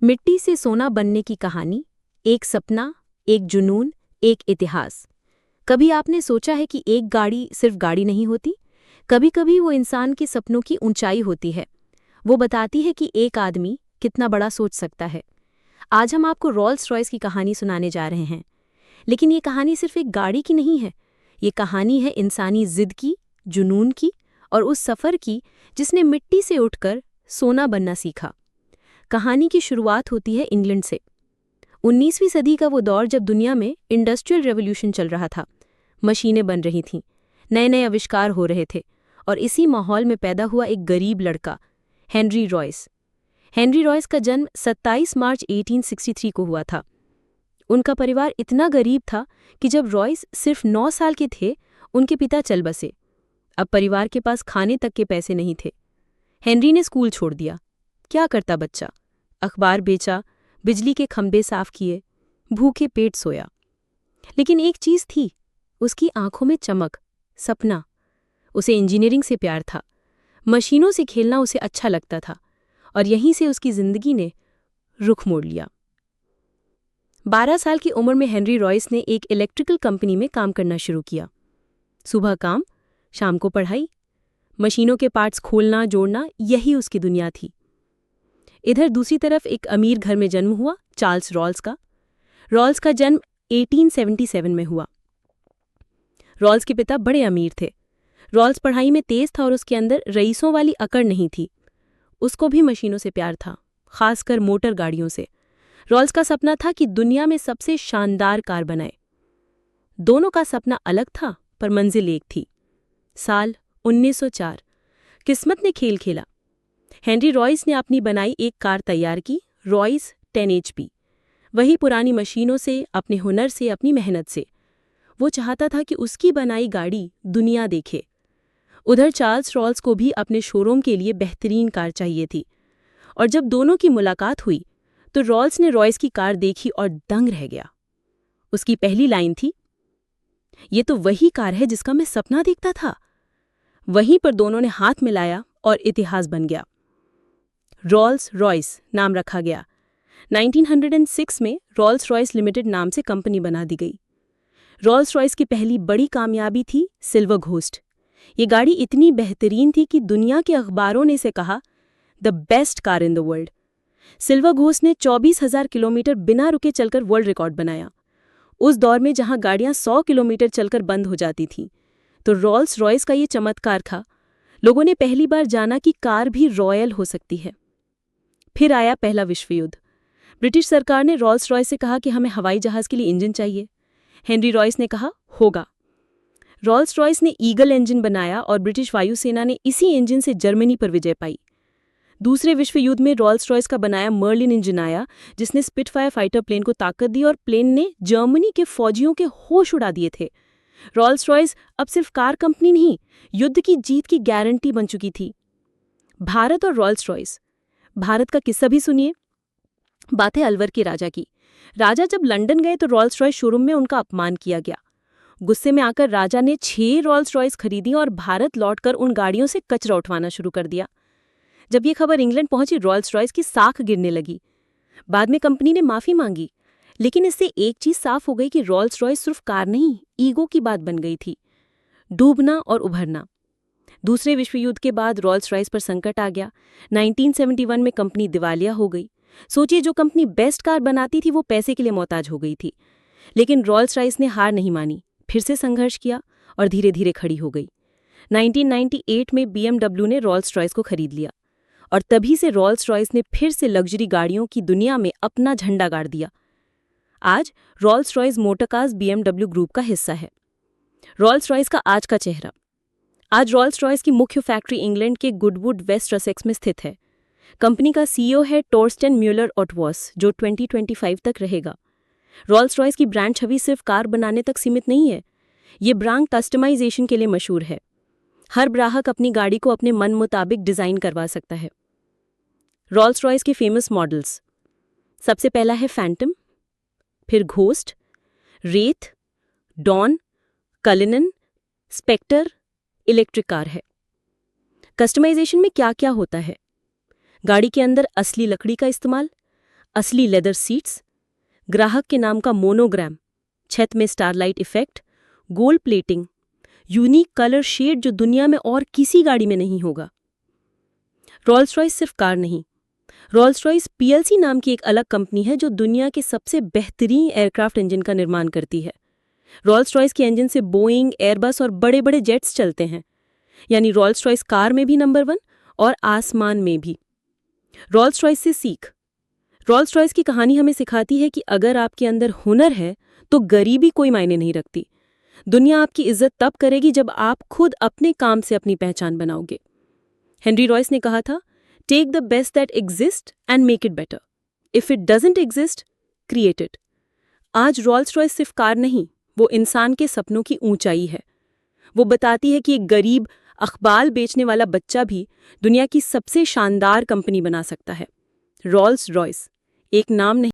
मिट्टी से सोना बनने की कहानी, एक सपना, एक जुनून, एक इतिहास। कभी आपने सोचा है कि एक गाड़ी सिर्फ गाड़ी नहीं होती? कभी कभी वो इंसान के सपनों की ऊंचाई होती है। वो बताती है कि एक आदमी कितना बड़ा सोच सकता है। आज हम आपको रॉल्स रॉयस की कहानी सुनाने जा रहे हैं। लेकिन ये कहानी सिर्फ एक गाड़ी की नहीं है। ये कहानी है इंसानी जिद की, जुनून की और उस सफ़र की जिसने मिट्टी से उठकर सोना बनना सीखा। कहानी की शुरुआत होती है इंग्लैंड से। 19वीं सदी का वो दौर जब दुनिया में इंडस्ट्रियल रेवोल्यूशन चल रहा था। मशीनें बन रही थीं, नए नए आविष्कार हो रहे थे और इसी माहौल में पैदा हुआ एक गरीब लड़का, हेनरी रॉयस। हेनरी रॉयस का जन्म 27 मार्च 1863 को हुआ था। उनका परिवार इतना गरीब था कि जब रॉयस सिर्फ 9 साल के थे, उनके पिता चल बसे। अब परिवार के पास खाने तक के पैसे नहीं थे। हेनरी ने स्कूल छोड़ दिया। क्या करता बच्चा? अखबार बेचा, बिजली के खंभे साफ किए, भूखे पेट सोया। लेकिन एक चीज थी, उसकी आंखों में चमक, सपना। उसे इंजीनियरिंग से प्यार था, मशीनों से खेलना उसे अच्छा लगता था और यहीं से उसकी जिंदगी ने रुख मोड़ लिया। 12 साल की उम्र में हेनरी रॉयस ने एक इलेक्ट्रिकल कंपनी में काम करना शुरू किया। सुबह काम, शाम को पढ़ाई, मशीनों के पार्ट्स खोलना जोड़ना, यही उसकी दुनिया थी। इधर दूसरी तरफ एक अमीर घर में जन्म हुआ चार्ल्स रॉल्स का। रॉल्स का जन्म 1877 में हुआ। रॉल्स के पिता बड़े अमीर थे। रॉल्स पढ़ाई में तेज था और उसके अंदर रईसों वाली अकड़ नहीं थी। उसको भी मशीनों से प्यार था, खासकर मोटर गाड़ियों से। रॉल्स का सपना था कि दुनिया में सबसे शानदार कार बनाए। दोनों का सपना अलग था, पर मंजिल एक थी। साल 1904। किस्मत ने खेल खेला। हेनरी रॉयस ने अपनी बनाई एक कार तैयार की, रॉयस 10 HP। वही पुरानी मशीनों से, अपने हुनर से, अपनी मेहनत से। वो चाहता था कि उसकी बनाई गाड़ी दुनिया देखे। उधर चार्ल्स रॉल्स को भी अपने शोरूम के लिए बेहतरीन कार चाहिए थी। और जब दोनों की मुलाकात हुई तो रॉल्स ने रॉयस की कार देखी और दंग रह गया। उसकी पहली लाइन थी, ये तो वही कार है जिसका मैं सपना देखता था। वहीं पर दोनों ने हाथ मिलाया और इतिहास बन गया। रॉल्स रॉयस नाम रखा गया। 1906 में रॉल्स रॉयस लिमिटेड नाम से कंपनी बना दी गई। रॉल्स रॉयस की पहली बड़ी कामयाबी थी सिल्वर घोस्ट। ये गाड़ी इतनी बेहतरीन थी कि दुनिया के अखबारों ने इसे कहा the best car in the world. Silver ghost ने 24,000 किलोमीटर बिना रुके चलकर वर्ल्ड रिकॉर्ड बनाया। उस दौर में जहां गाड़ियां 100 किलोमीटर चलकर बंद हो जाती थीं, तो रॉल्स रॉयस का ये चमत्कार था। लोगों ने पहली बार जाना कि कार भी रॉयल हो सकती है। फिर आया पहला विश्व युद्ध। ब्रिटिश सरकार ने रॉल्स रॉयस से कहा कि हमें हवाई जहाज के लिए इंजन चाहिए। हेनरी रॉयस ने कहा, होगा। रॉल्स रॉयस ने ईगल इंजन बनाया और ब्रिटिश वायुसेना ने इसी इंजन से जर्मनी पर विजय पाई। दूसरे विश्व युद्ध में रॉल्स रॉयस का बनाया मर्लिन इंजन आया, जिसने स्पिटफायर फाइटर प्लेन को ताकत दी और प्लेन ने जर्मनी के फौजियों के होश उड़ा दिए थे। रॉल्स रॉयस अब सिर्फ कार कंपनी नहीं, युद्ध की जीत की गारंटी बन चुकी थी। भारत और रॉल्स रॉयस। भारत का किस्सा भी सुनिए। बात है अलवर के राजा की। राजा जब लंदन गए तो रॉल्स रॉयस शोरूम में उनका अपमान किया गया। गुस्से में आकर राजा ने 6 रॉल्स रॉयस खरीदी और भारत लौटकर उन गाड़ियों से कचरा उठवाना शुरू कर दिया। जब ये खबर इंग्लैंड पहुंची, रॉल्स रॉयस की साख गिरने लगी। बाद में कंपनी ने माफी मांगी, लेकिन इससे एक चीज साफ हो गई कि रॉल्स रॉयस सिर्फ कार नहीं, ईगो की बात बन गई थी। डूबना और उभरना। दूसरे विश्व युद्ध के बाद रॉल्स रॉयस पर संकट आ गया। 1971 में कंपनी दिवालिया हो गई। सोचिए, जो कंपनी बेस्ट कार बनाती थी वो पैसे के लिए मोहताज हो गई थी। लेकिन रॉल्स रॉयस ने हार नहीं मानी, फिर से संघर्ष किया और धीरे धीरे खड़ी हो गई। 1998 में BMW ने रॉल्स रॉयस को खरीद लिया और तभी से रॉल्स रॉयस ने फिर से लग्जरी गाड़ियों की दुनिया में अपना झंडा गाड़ दिया। आज Rolls Royce motor cars BMW group का हिस्सा है। रॉल्स रॉयस का आज का चेहरा। आज रॉल्स रॉयस की मुख्य फैक्ट्री इंग्लैंड के गुडवुड, वेस्ट ससेक्स में स्थित है। कंपनी का CEO है टोर्स्टेन म्यूलर ऑटवॉस, जो 2025 तक रहेगा। रॉल्स रॉयस की ब्रांड छवि सिर्फ कार बनाने तक सीमित नहीं है। ये ब्रांड कस्टमाइजेशन के लिए मशहूर है। हर ग्राहक अपनी गाड़ी को अपने मन मुताबिक डिजाइन करवा सकता है। रॉल्स रॉयस के फेमस मॉडल्स। सबसे पहला है फैंटम, फिर Ghost, Wraith, Dawn, Cullinan, Spectre, electric car है। कस्टमाइजेशन में क्या क्या होता है? गाड़ी के अंदर असली लकड़ी का इस्तेमाल। असली लेदर सीट्स, ग्राहक के नाम का मोनोग्राम, छत में starlight effect, gold plating, unique colour shade जो दुनिया में और किसी गाड़ी में नहीं होगा। रोल्स रॉयस सिर्फ कार नहीं, रोल्स रॉयस पीएलसी नाम की एक अलग कंपनी है जो दुनिया के सबसे बेहतरीन एयरक्राफ्ट इंजन का निर्माण करती है। रोल्स रॉयस के इंजन से बोइंग, एयरबस और बड़े बड़े जेट्स चलते हैं। यानी रोल्स रॉयस कार में भी नंबर 1 और आसमान में भी। रोल्स रॉयस से सीख। रोल्स रॉयस की कहानी हमें सिखाती है कि अगर आपके अंदर हुनर है तो गरीबी कोई मायने नहीं रखती। दुनिया आपकी इज्जत तब करेगी जब आप खुद अपने काम से अपनी पहचान बनाओगे। हेनरी रॉयस ने कहा था, take the best that exist and make it better. If it doesn't exist, create it. आज रोल्स रॉयस सिर्फ कार नहीं, वो इंसान के सपनों की ऊंचाई है। वो बताती है कि एक गरीब अखबार बेचने वाला बच्चा भी दुनिया की सबसे शानदार कंपनी बना सकता है। रोल्स रॉयस एक नाम नहीं